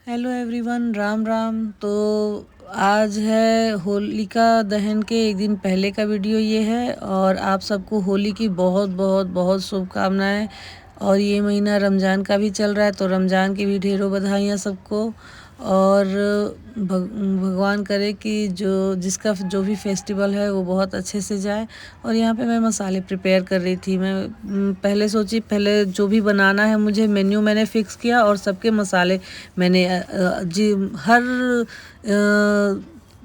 Hello everyone, Ram Ram. तो आज है होलिका दहन के एक दिन पहले का वीडियो ये है, और आप सबको होली की बहुत बहुत बहुत शुभकामनाएं। और ये महीना रमज़ान का भी चल रहा है, तो रमज़ान की भी ढेरों बधाइयाँ सबको। और भगवान करे कि जिसका जो भी फेस्टिवल है वो बहुत अच्छे से जाए। और यहाँ पे मैं मसाले प्रिपेयर कर रही थी। मैं पहले सोची, पहले जो भी बनाना है मुझे मेन्यू मैंने फ़िक्स किया, और सबके मसाले मैंने जी हर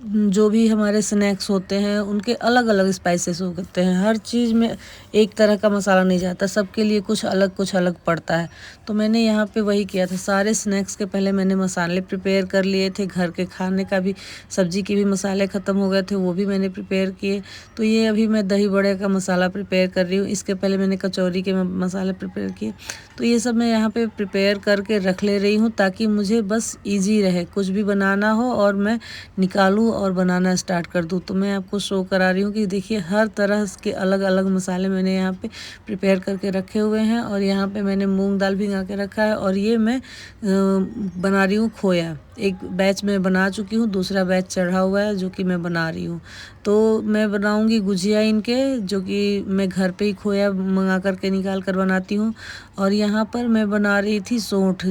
जो भी हमारे स्नैक्स होते हैं उनके अलग अलग स्पाइसेस होते हैं। हर चीज़ में एक तरह का मसाला नहीं जाता, सबके लिए कुछ अलग पड़ता है। तो मैंने यहाँ पे वही किया था। सारे स्नैक्स के पहले मैंने मसाले प्रिपेयर कर लिए थे। घर के खाने का भी, सब्जी के भी मसाले ख़त्म हो गए थे, वो भी मैंने प्रिपेयर किए। तो ये अभी मैं दही बड़े का मसाला प्रिपेयर कर रही हूँ। इसके पहले मैंने कचौरी के मसाले प्रिपेयर किए। तो ये सब मैं यहाँ पे प्रिपेयर करके रख ले रही हूँ, ताकि मुझे बस ईजी रहे, कुछ भी बनाना हो और मैं निकालूँ और बनाना स्टार्ट कर दूँ। तो मैं आपको शो करा रही हूँ कि देखिए हर तरह के अलग अलग मसाले मैंने यहाँ पे प्रिपेयर करके रखे हुए हैं। और यहाँ पे मैंने मूंग दाल भिगा के रखा है, और ये मैं बना रही हूँ खोया। एक बैच में बना चुकी हूँ, दूसरा बैच चढ़ा हुआ है जो कि मैं बना रही हूँ। तो मैं बनाऊँगी गुजिया इनके, जो कि मैं घर पे ही खोया मंगा करके निकाल कर बनाती हूँ। और यहाँ पर मैं बना रही थी सौंठ,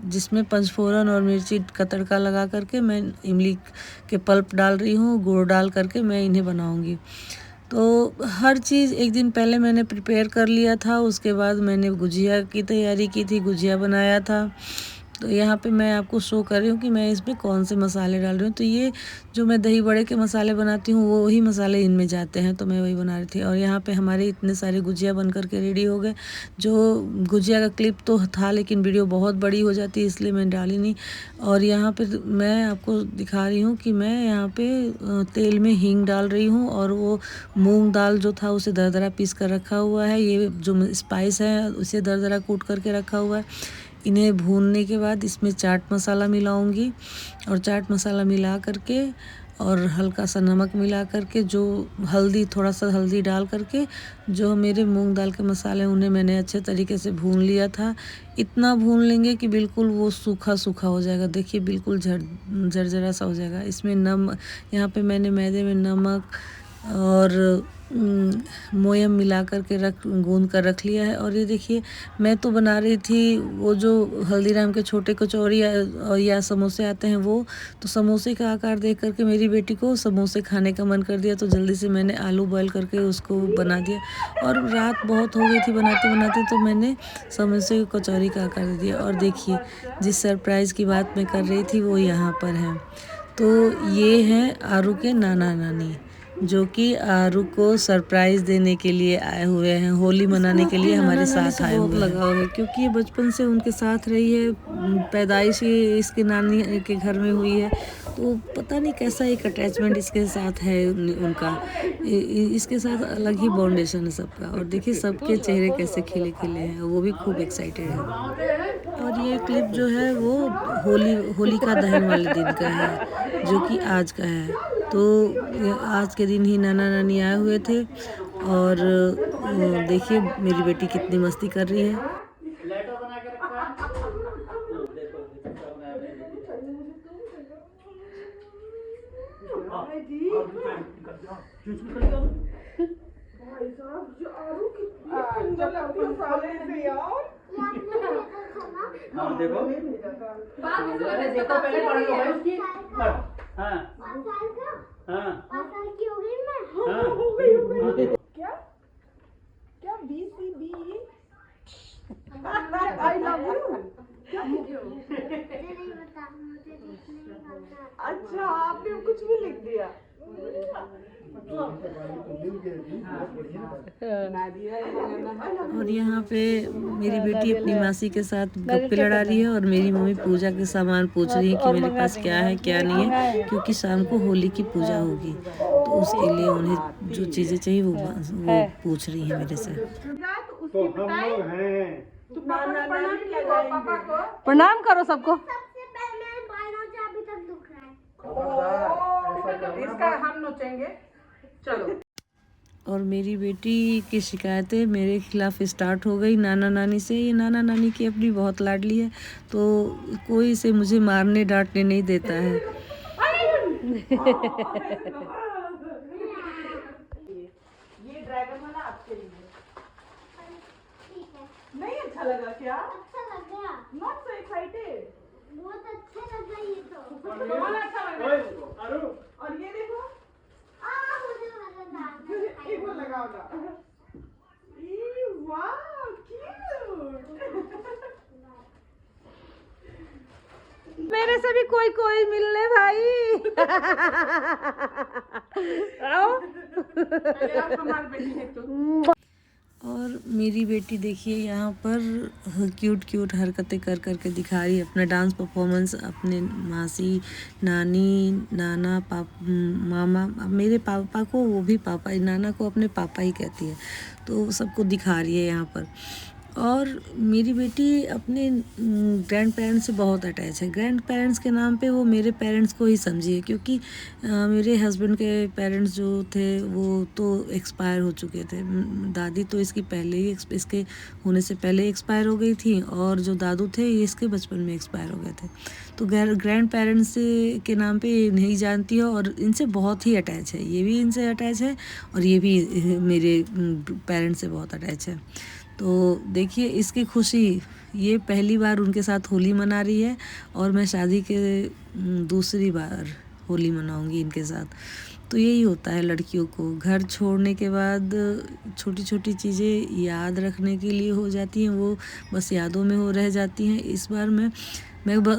जिसमें पंचफोरन और मिर्ची का तड़का लगा करके मैं इमली के पल्प डाल रही हूँ, गुड़ डाल करके मैं इन्हें बनाऊँगी। तो हर चीज़ एक दिन पहले मैंने प्रिपेयर कर लिया था। उसके बाद मैंने गुजिया की तैयारी की थी, गुजिया बनाया था। तो यहाँ पे मैं आपको शो कर रही हूँ कि मैं इसमें कौन से मसाले डाल रही हूँ। तो ये जो मैं दही बड़े के मसाले बनाती हूँ वो वही मसाले इनमें जाते हैं, तो मैं वही बना रही थी। और यहाँ पे हमारे इतने सारे गुजिया बन करके रेडी हो गए। जो गुजिया का क्लिप तो था, लेकिन वीडियो बहुत बड़ी हो जाती है, इसलिए मैं डाली नहीं। और यहाँ पे मैं आपको दिखा रही हूँ कि मैं यहाँ पे तेल में हींग डाल रही हूँ, और वो मूंग दाल जो था उसे दरदरा पीस कर रखा हुआ है। ये जो स्पाइस है उसे दरदरा कूट करके रखा हुआ है। इन्हें भूनने के बाद इसमें चाट मसाला मिलाऊंगी, और चाट मसाला मिला करके और हल्का सा नमक मिला करके, जो हल्दी, थोड़ा सा हल्दी डाल करके, जो मेरे मूंग दाल के मसाले उन्हें मैंने अच्छे तरीके से भून लिया था। इतना भून लेंगे कि बिल्कुल वो सूखा सूखा हो जाएगा। देखिए बिल्कुल झरझरा सा हो जाएगा। इसमें यहाँ पे मैंने मैदे में नमक और मोयम मिला करके गूंद कर रख लिया है। और ये देखिए मैं तो बना रही थी वो जो हल्दीराम के छोटे कचौरी या समोसे आते हैं वो। तो समोसे का आकार देख करके मेरी बेटी को समोसे खाने का मन कर दिया, तो जल्दी से मैंने आलू बॉयल करके उसको बना दिया। और रात बहुत हो गई थी बनाते बनाते, तो मैंने समोसे को कचौरी का आकार दे दिया। और देखिए जिस सरप्राइज़ की बात मैं कर रही थी वो यहाँ पर है। तो ये हैं आरू के नाना नानी, जो कि आरू को सरप्राइज़ देने के लिए आए हुए हैं, होली मनाने के लिए हमारे साथ आए हुए हैं। लगाव है क्योंकि ये बचपन से उनके साथ रही है, पैदाइश ही इसके नानी के घर में हुई है। तो पता नहीं कैसा एक अटैचमेंट इसके साथ है उनका। इसके साथ अलग ही बाउंडेशन है सबका। और देखिए सबके चेहरे कैसे खिले खिले हैं, वो भी खूब एक्साइटेड है। और ये क्लिप जो है वो होलिका दहन वाले दिन का है, जो कि आज का है। तो आज के दिन ही नाना नानी आए हुए थे। और देखिए मेरी बेटी कितनी मस्ती कर रही है। हाँ देखो, देखो पहले पढ़ लो भाई उसकी। हाँ हाँ क्या क्या BCB आई लव यू। अच्छा आपने कुछ भी लिख दिया। और यहाँ पे मेरी बेटी अपनी मासी के साथ गप्पे लड़ा रही है, और मेरी मम्मी पूजा के सामान पूछ रही है कि मेरे पास क्या है क्या नहीं है, क्योंकि शाम को होली की पूजा होगी। तो उसके लिए उन्हें जो चीज़ें चाहिए वो पूछ रही है मेरे से। तो हम लोग हैं। प्रणाम करो सबको। सबसे पहले बालों से अभी तक दुख रहा है। इसका हम नोचेंगे। चलो और मेरी बेटी की शिकायतें मेरे खिलाफ स्टार्ट हो गई नाना नानी से। ये नाना नानी की अपनी बहुत लाडली है, तो कोई इसे मुझे मारने डांटने नहीं देता है। ये ड्रैगन वाला आपके लिए ठीक है, नहीं अच्छा लगा क्या? अच्छा लग गया, नॉट सो एक्साइटेड। बहुत अच्छा लगा ये तो। बहुत अच्छा लग रहा है। और ये देखो मुझे मजा आ रहा एक बार लगाओ ना। वाह क्यूट। मेरे से भी कोई कोई मिलने भाई। आओ। आप हमारी बेटी है तो। और मेरी बेटी देखिए यहाँ पर क्यूट क्यूट हरकतें कर करके दिखा रही है अपना डांस परफॉर्मेंस अपने मासी, नानी, नाना, मामा। मेरे पापा को वो भी पापा, नाना को अपने पापा ही कहती है, तो सबको दिखा रही है यहाँ पर। और मेरी बेटी अपने ग्रैंड पेरेंट्स से बहुत अटैच है। ग्रैंड पेरेंट्स के नाम पे वो मेरे पेरेंट्स को ही समझिए, क्योंकि मेरे हस्बैंड के पेरेंट्स जो थे वो तो एक्सपायर हो चुके थे। दादी तो इसकी पहले ही इसके होने से पहले एक्सपायर हो गई थी, और जो दादू थे ये इसके बचपन में एक्सपायर हो गए थे। तो ग्रैंड पेरेंट्स के नाम पे नहीं जानती है, और इनसे बहुत ही अटैच है। ये भी इनसे अटैच है, और ये भी मेरे पेरेंट्स से बहुत अटैच है। तो देखिए इसकी खुशी, ये पहली बार उनके साथ होली मना रही है, और मैं शादी के दूसरी बार होली मनाऊंगी इनके साथ। तो यही होता है लड़कियों को, घर छोड़ने के बाद छोटी छोटी चीज़ें याद रखने के लिए हो जाती हैं, वो बस यादों में हो रह जाती हैं। इस बार मैं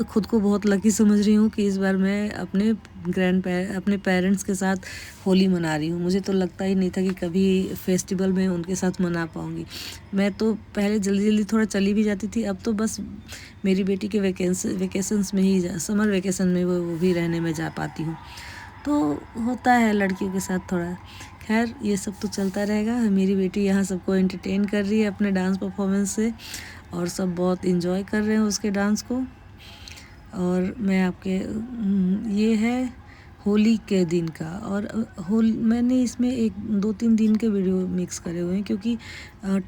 खुद को बहुत लकी समझ रही हूँ कि इस बार मैं अपने पेरेंट्स के साथ होली मना रही हूँ। मुझे तो लगता ही नहीं था कि कभी फेस्टिवल में उनके साथ मना पाऊँगी। मैं तो पहले जल्दी जल्दी थोड़ा चली भी जाती थी, अब तो बस मेरी बेटी के वेकेशंस में ही, समर वेकेशन में वो भी रहने में जा पाती हूँ। तो होता है लड़कियों के साथ थोड़ा। खैर ये सब तो चलता रहेगा। मेरी बेटी यहाँ सबको एंटरटेन कर रही है अपने डांस परफॉर्मेंस से, और सब बहुत इंजॉय कर रहे हैं उसके डांस को। और मैं आपके ये है होली के दिन का, और मैंने इसमें 1-2-3 दिन के वीडियो मिक्स करे हुए हैं, क्योंकि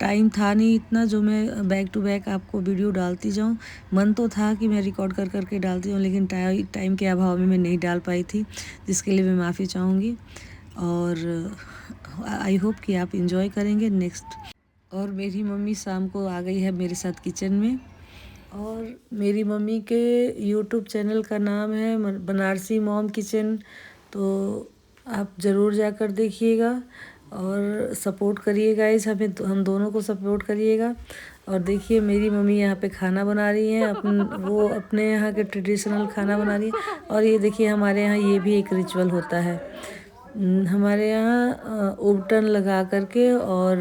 टाइम था नहीं इतना जो मैं बैक टू बैक आपको वीडियो डालती जाऊं। मन तो था कि मैं रिकॉर्ड कर करके डालती हूँ, लेकिन टाइम के अभाव में मैं नहीं डाल पाई थी, जिसके लिए मैं माफ़ी चाहूँगी। और आई होप कि आप इंजॉय करेंगे नेक्स्ट। और मेरी मम्मी शाम को आ गई है मेरे साथ किचन में, और मेरी मम्मी के यूट्यूब चैनल का नाम है बनारसी मॉम किचन। तो आप ज़रूर जाकर देखिएगा और सपोर्ट करिएगा, हम दोनों को सपोर्ट करिएगा। और देखिए मेरी मम्मी यहाँ पे खाना बना रही हैं, वो अपने यहाँ के ट्रेडिशनल खाना बना रही है। और ये देखिए हमारे यहाँ ये भी एक रिचुअल होता है। हमारे यहाँ उपटन लगा करके और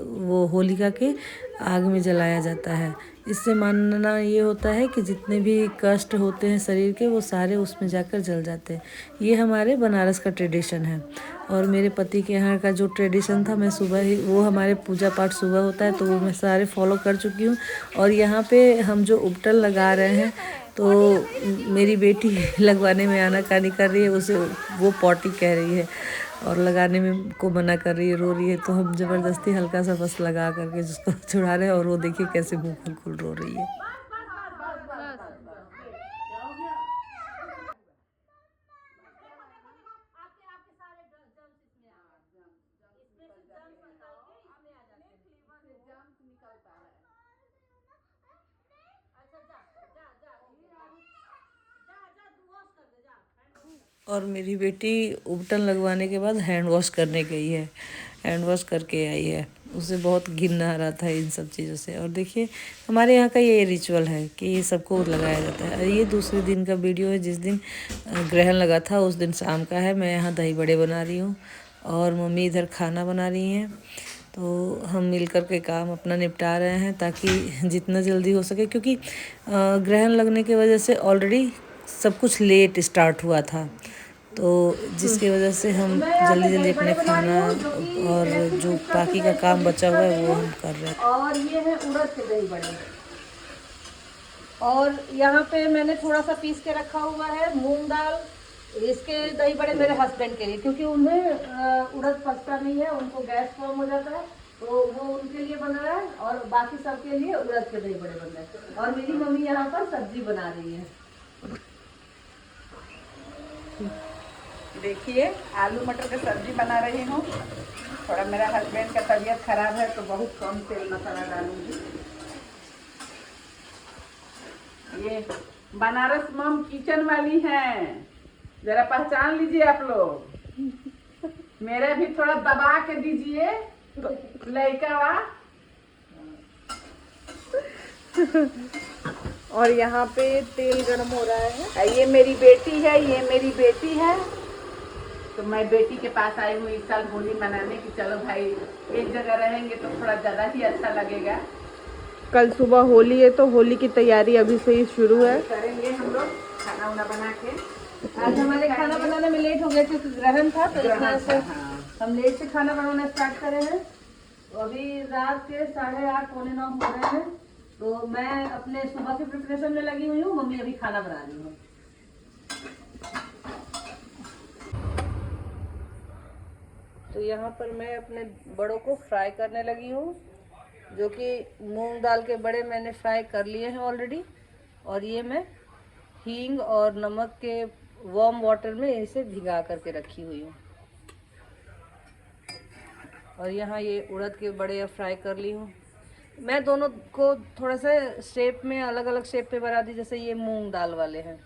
वो होलिका के आग में जलाया जाता है। इससे मानना ये होता है कि जितने भी कष्ट होते हैं शरीर के, वो सारे उसमें जाकर जल जाते हैं। ये हमारे बनारस का ट्रेडिशन है। और मेरे पति के यहाँ का जो ट्रेडिशन था, मैं सुबह ही, वो हमारे पूजा पाठ सुबह होता है, तो वो मैं सारे फॉलो कर चुकी हूँ। और यहाँ पे हम जो उपटन लगा रहे हैं, तो मेरी बेटी लगवाने में आनाकानी कर रही है, उसे वो पॉटी कह रही है, और लगाने में को मना कर रही है, रो रही है। तो हम ज़बरदस्ती हल्का सा बस लगा करके जिसको छुड़ा रहे हैं, और वो देखिए कैसे मुँह खुल खुल रो रही है। और मेरी बेटी उपटन लगवाने के बाद हैंड वॉश करने गई है, हैंड वॉश करके आई है। उसे बहुत घिन आ रहा था इन सब चीज़ों से। और देखिए हमारे यहाँ का ये रिचुअल है कि ये सबको लगाया जाता है। ये दूसरे दिन का वीडियो है, जिस दिन ग्रहण लगा था उस दिन शाम का है। मैं यहाँ दही बड़े बना रही हूँ, और मम्मी इधर खाना बना रही हैं। तो हम मिल कर के काम अपना निपटा रहे हैं, ताकि जितना जल्दी हो सके, क्योंकि ग्रहण लगने की वजह से ऑलरेडी सब कुछ लेट स्टार्ट हुआ था, तो जिसकी वजह से हम जल्दी जल्दी अपने खाना और जो बाकी का काम बचा हुआ है वो हम कर रहे हैं। और ये है उड़द के दही बड़े, और यहाँ पे मैंने थोड़ा सा पीस के रखा हुआ है मूंग दाल, इसके दही बड़े मेरे हस्बैंड के लिए, क्योंकि उन्हें उड़द पचता नहीं है, उनको गैस फॉर्म हो जाता है, तो वो उनके लिए बन रहा है और बाकी सबके लिए उड़द के दही बड़े बन रहे हैं। और मेरी मम्मी यहाँ पर सब्जी बना रही है। देखिए आलू मटर की सब्जी बना रही हूँ। थोड़ा मेरा हस्बैंड का तबीयत खराब है तो बहुत कम तेल मसाला डालूंगी। ये बनारस मम किचन वाली हैं, जरा पहचान लीजिए आप लोग। मेरे भी थोड़ा दबा के दीजिए तो लड़का वा। और यहाँ पे तेल गर्म हो रहा है। ये मेरी बेटी है, ये मेरी बेटी है। तो मैं बेटी के पास आई हूँ इस साल होली मनाने की। चलो भाई एक जगह रहेंगे तो थोड़ा ज़्यादा ही अच्छा लगेगा। कल सुबह होली है तो होली की तैयारी अभी से ही शुरू है। करेंगे हम लोग खाना वाना बना के। आज हमारे खाना बनाने में लेट हो गया क्योंकि ग्रहण था, तो इस वजह से हम लेट से खाना बनाना स्टार्ट करे हैं। तो अभी रात के 8:30 पौने 9 हो रहे हैं। तो मैं अपने सुबह के प्रिपरेशन में लगी हुई हूँ, मम्मी अभी खाना बना रही है। तो यहाँ पर मैं अपने बड़ों को फ्राई करने लगी हूँ, जो कि मूंग दाल के बड़े मैंने फ्राई कर लिए हैं ऑलरेडी। और ये मैं हींग और नमक के वार्म वाटर में इसे भिगा करके रखी हुई हूँ। और यहाँ ये उड़द के बड़े फ्राई कर ली हूँ। मैं दोनों को थोड़ा सा शेप में अलग अलग शेप पे बना दी। जैसे ये मूंग दाल वाले हैं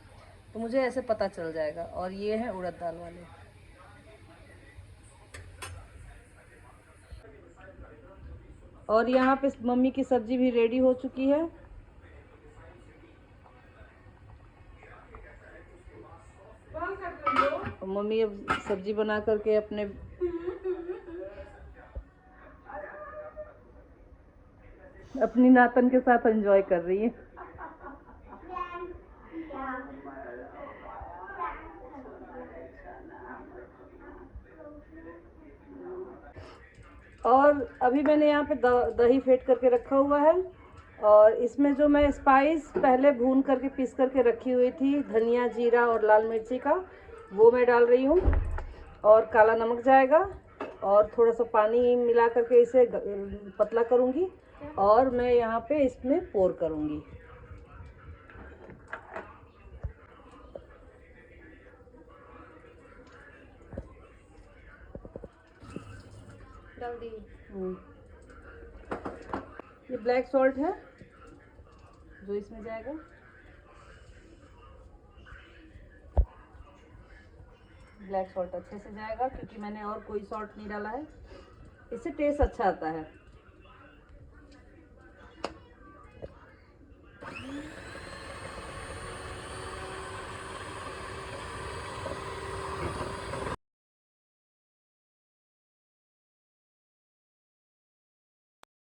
तो मुझे ऐसे पता चल जाएगा, और ये हैं उड़द दाल वाले। और यहाँ पे मम्मी की सब्जी भी रेडी हो चुकी है। और मम्मी अब सब्जी बना करके अपनी नातन के साथ एंजॉय कर रही है। और अभी मैंने यहाँ पे दही फेंट करके रखा हुआ है। और इसमें जो मैं स्पाइस पहले भून करके पीस करके रखी हुई थी, धनिया, जीरा और लाल मिर्ची का, वो मैं डाल रही हूँ। और काला नमक जाएगा और थोड़ा सा पानी मिला करके इसे पतला करूँगी। और मैं यहाँ पे इसमें पोर करूँगी। ये ब्लैक सॉल्ट है जो इसमें जाएगा। ब्लैक सॉल्ट अच्छे से जाएगा क्योंकि मैंने और कोई सॉल्ट नहीं डाला है। इससे टेस्ट अच्छा आता है।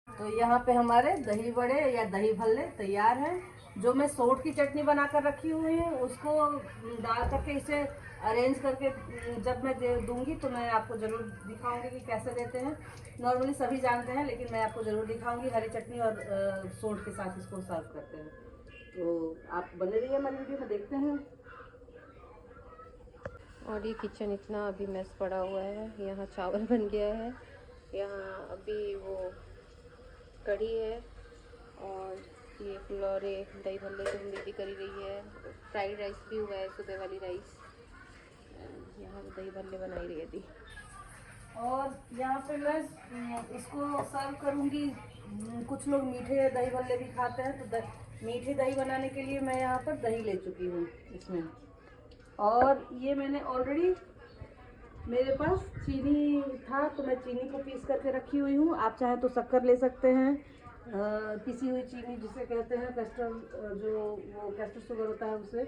तो यहाँ पे हमारे दही बड़े या दही भल्ले तैयार हैं। जो मैं सोट की चटनी बनाकर रखी हुई है उसको डाल करके इसे अरेंज करके जब मैं दूंगी तो मैं आपको ज़रूर दिखाऊंगी कि कैसे देते हैं। नॉर्मली सभी जानते हैं लेकिन मैं आपको ज़रूर दिखाऊंगी। हरी चटनी और सोट के साथ इसको सर्व करते हैं। तो आप बने रहिए हमारी वीडियो में, देखते हैं। और ये किचन इतना अभी मेस पड़ा हुआ है। यहाँ चावल बन गया है, यहाँ अभी वो कढ़ी है, और ये फुलौरे दही भल्ले की दीदी करी रही है। फ्राइड राइस भी हुआ है, सुबह वाली राइस। यहाँ दही भल्ले बनाई रही है दी। और यहाँ पे मैं इसको सर्व करूँगी। कुछ लोग मीठे दही भल्ले भी खाते हैं, तो मीठे दही बनाने के लिए मैं यहाँ पर दही ले चुकी हूँ इसमें। और ये मैंने ऑलरेडी, मेरे पास चीनी था तो मैं चीनी को पीस करके रखी हुई हूँ। आप चाहें तो शक्कर ले सकते हैं, पिसी हुई चीनी जिसे कहते हैं कैस्टर, जो वो कैस्टर शुगर होता है उसे।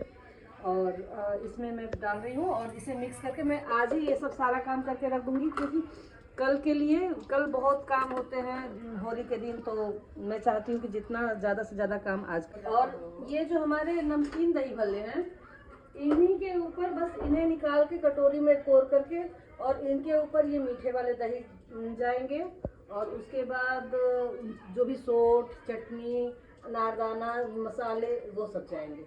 और इसमें मैं डाल रही हूँ और इसे मिक्स करके मैं आज ही ये सब सारा काम करके रख दूँगी, क्योंकि कल के लिए, कल बहुत काम होते हैं होली के दिन। तो मैं चाहती हूँ कि जितना ज़्यादा से ज़्यादा काम आज। और ये जो हमारे नमकीन दही भल्ले हैं, इन्हीं के ऊपर बस इन्हें निकाल के कटोरी में पोर करके और इनके ऊपर ये मीठे वाले दही जाएंगे। और उसके बाद जो भी सोट, चटनी, अनारदाना, मसाले, वो सब जाएंगे।